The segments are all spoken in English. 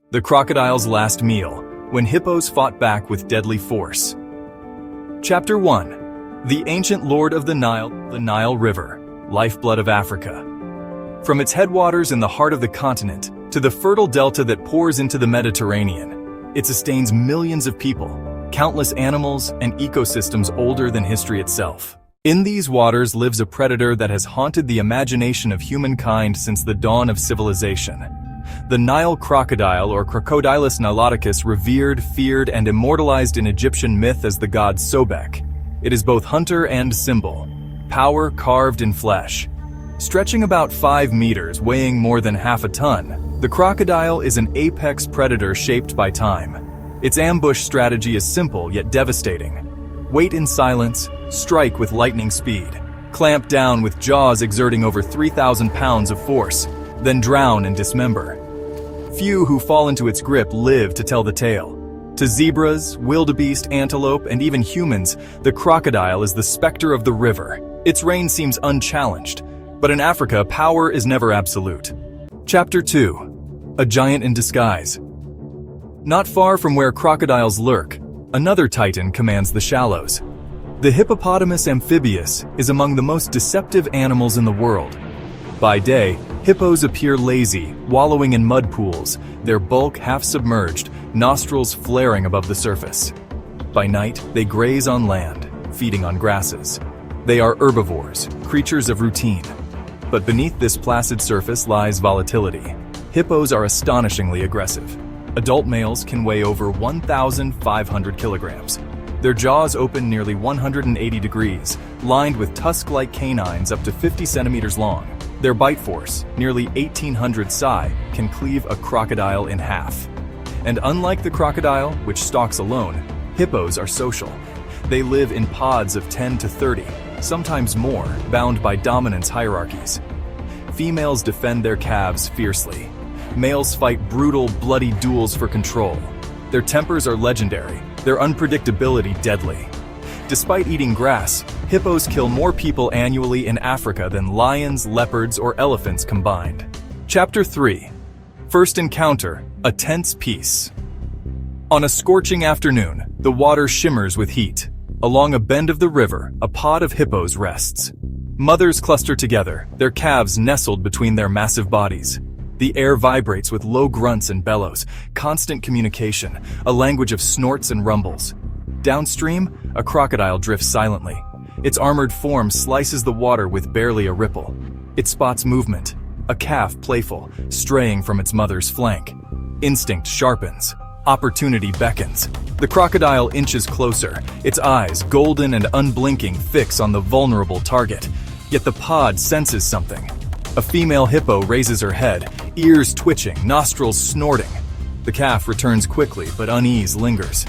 The crocodile's last meal, when hippos fought back with deadly force. Chapter 1. The ancient lord of the Nile River, lifeblood of Africa. From its headwaters in the heart of the continent to the fertile delta that pours into the Mediterranean, it sustains millions of people, countless animals, and ecosystems older than history itself. In these waters lives a predator that has haunted the imagination of humankind since the dawn of civilization. The Nile crocodile, or Crocodilus niloticus, revered, feared, and immortalized in Egyptian myth as the god Sobek. It is both hunter and symbol, power carved in flesh. Stretching about 5 meters, weighing more than half a ton, the crocodile is an apex predator shaped by time. Its ambush strategy is simple yet devastating. Wait in silence, strike with lightning speed, clamp down with jaws exerting over 3,000 pounds of force, then drown and dismember. Few who fall into its grip live to tell the tale. To zebras, wildebeest, antelope, and even humans, the crocodile is the specter of the river. Its reign seems unchallenged, but in Africa, power is never absolute. Chapter 2. A giant in disguise. Not far from where crocodiles lurk, another titan commands the shallows. The hippopotamus amphibius is among the most deceptive animals in the world. By day, hippos appear lazy, wallowing in mud pools, their bulk half-submerged, nostrils flaring above the surface. By night, they graze on land, feeding on grasses. They are herbivores, creatures of routine. But beneath this placid surface lies volatility. Hippos are astonishingly aggressive. Adult males can weigh over 1,500 kilograms. Their jaws open nearly 180 degrees, lined with tusk-like canines up to 50 centimeters long. Their bite force, nearly 1,800 psi, can cleave a crocodile in half. And unlike the crocodile, which stalks alone, hippos are social. They live in pods of 10 to 30, sometimes more, bound by dominance hierarchies. Females defend their calves fiercely. Males fight brutal, bloody duels for control. Their tempers are legendary, their unpredictability deadly. Despite eating grass, hippos kill more people annually in Africa than lions, leopards, or elephants combined. Chapter 3. First encounter, a tense peace. On a scorching afternoon, the water shimmers with heat. Along a bend of the river, a pod of hippos rests. Mothers cluster together, their calves nestled between their massive bodies. The air vibrates with low grunts and bellows, constant communication, a language of snorts and rumbles. Downstream, a crocodile drifts silently. Its armored form slices the water with barely a ripple. It spots movement, a calf playful, straying from its mother's flank. Instinct sharpens. Opportunity beckons. The crocodile inches closer, its eyes, golden and unblinking, fix on the vulnerable target. Yet the pod senses something. A female hippo raises her head, ears twitching, nostrils snorting. The calf returns quickly, but unease lingers.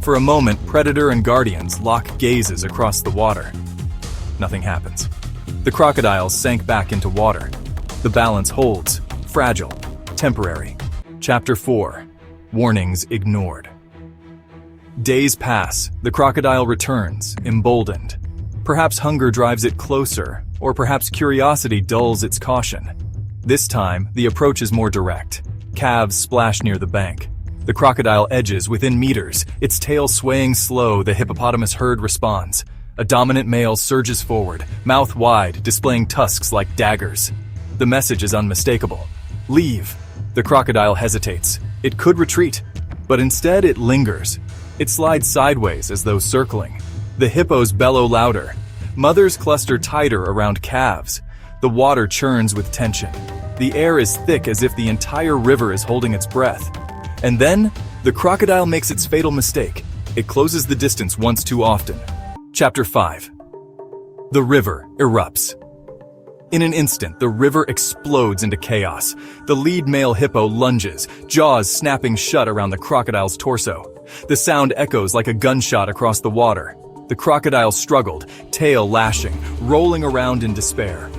For a moment, predator and guardians lock gazes across the water. Nothing happens. The crocodile sank back into water. The balance holds, fragile, temporary. Chapter 4. Warnings ignored. Days pass. The crocodile returns, emboldened. Perhaps hunger drives it closer, or perhaps curiosity dulls its caution. This time, the approach is more direct. Calves splash near the bank. The crocodile edges within meters, its tail swaying slow. The hippopotamus herd responds. A dominant male surges forward, mouth wide, displaying tusks like daggers. The message is unmistakable. Leave. The crocodile hesitates. It could retreat, but instead it lingers. It slides sideways as though circling. The hippos bellow louder. Mothers cluster tighter around calves. The water churns with tension. The air is thick as if the entire river is holding its breath. And then, the crocodile makes its fatal mistake. It closes the distance once too often. Chapter 5. The river erupts. In an instant, the river explodes into chaos. The lead male hippo lunges, jaws snapping shut around the crocodile's torso. The sound echoes like a gunshot across the water. The crocodile struggled, tail lashing, rolling around in despair.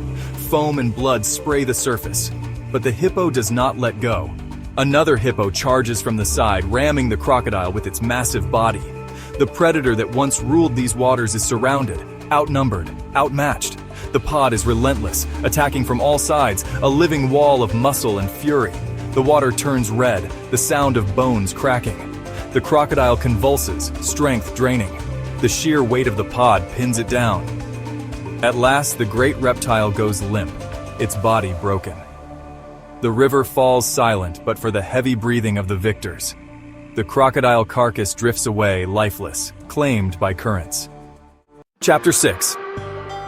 Foam and blood spray the surface, but the hippo does not let go. Another hippo charges from the side, ramming the crocodile with its massive body. The predator that once ruled these waters is surrounded, outnumbered, outmatched. The pod is relentless, attacking from all sides, a living wall of muscle and fury. The water turns red, the sound of bones cracking. The crocodile convulses, strength draining. The sheer weight of the pod pins it down. At last, the great reptile goes limp, its body broken. The river falls silent but for the heavy breathing of the victors. The crocodile carcass drifts away lifeless, claimed by currents. Chapter 6.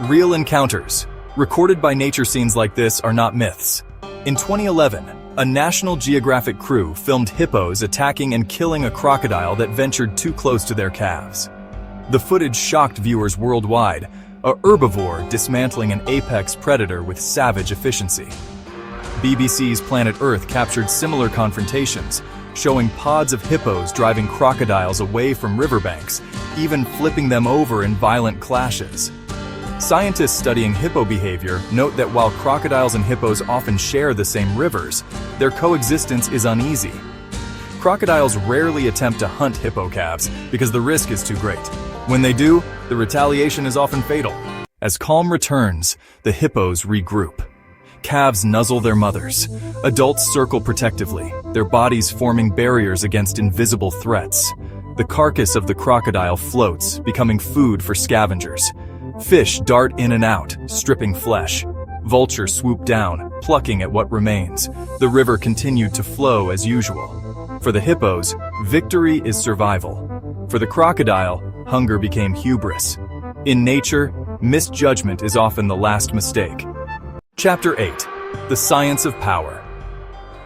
Real encounters. Recorded by nature, scenes like this are not myths. In 2011, a National Geographic crew filmed hippos attacking and killing a crocodile that ventured too close to their calves. The footage shocked viewers worldwide, a herbivore dismantling an apex predator with savage efficiency. BBC's Planet Earth captured similar confrontations, showing pods of hippos driving crocodiles away from riverbanks, even flipping them over in violent clashes. Scientists studying hippo behavior note that while crocodiles and hippos often share the same rivers, their coexistence is uneasy. Crocodiles rarely attempt to hunt hippo calves because the risk is too great. When they do, the retaliation is often fatal. As calm returns, the hippos regroup. Calves nuzzle their mothers. Adults circle protectively, their bodies forming barriers against invisible threats. The carcass of the crocodile floats, becoming food for scavengers. Fish dart in and out, stripping flesh. Vultures swoop down, plucking at what remains. The river continued to flow as usual. For the hippos, victory is survival. For the crocodile, hunger became hubris. In nature, misjudgment is often the last mistake. Chapter 8. The Science of Power.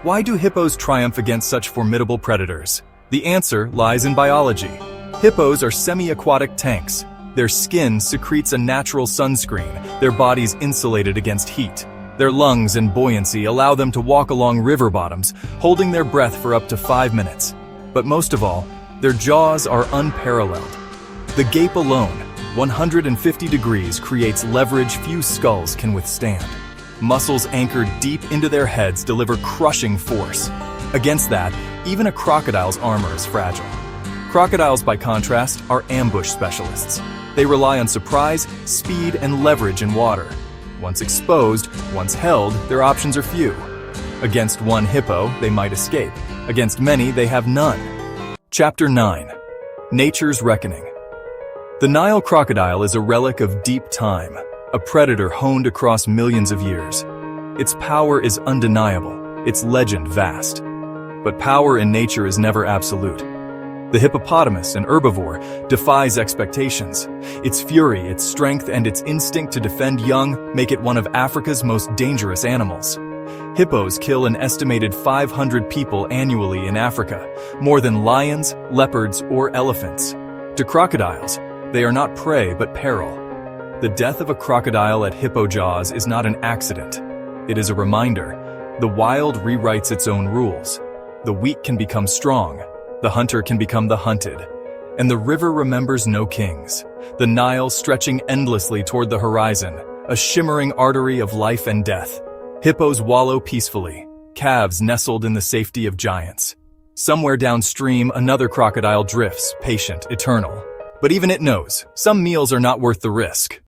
Why do hippos triumph against such formidable predators? The answer lies in biology. Hippos are semi-aquatic tanks. Their skin secretes a natural sunscreen, their bodies insulated against heat. Their lungs and buoyancy allow them to walk along river bottoms, holding their breath for up to 5 minutes. But most of all, their jaws are unparalleled. The gape alone, 150 degrees, creates leverage few skulls can withstand. Muscles anchored deep into their heads deliver crushing force. Against that, even a crocodile's armor is fragile. Crocodiles, by contrast, are ambush specialists. They rely on surprise, speed, and leverage in water. Once exposed, once held, their options are few. Against one hippo, they might escape. Against many, they have none. Chapter 9. Nature's Reckoning. The Nile crocodile is a relic of deep time, a predator honed across millions of years. Its power is undeniable, its legend vast. But power in nature is never absolute. The hippopotamus, an herbivore, defies expectations. Its fury, its strength, and its instinct to defend young make it one of Africa's most dangerous animals. Hippos kill an estimated 500 people annually in Africa, more than lions, leopards, or elephants. To crocodiles, they are not prey but peril. The death of a crocodile at hippo jaws is not an accident. It is a reminder. The wild rewrites its own rules. The weak can become strong. The hunter can become the hunted. And the river remembers no kings. The Nile stretching endlessly toward the horizon, a shimmering artery of life and death. Hippos wallow peacefully, calves nestled in the safety of giants. Somewhere downstream, another crocodile drifts, patient, eternal. But even it knows, some meals are not worth the risk.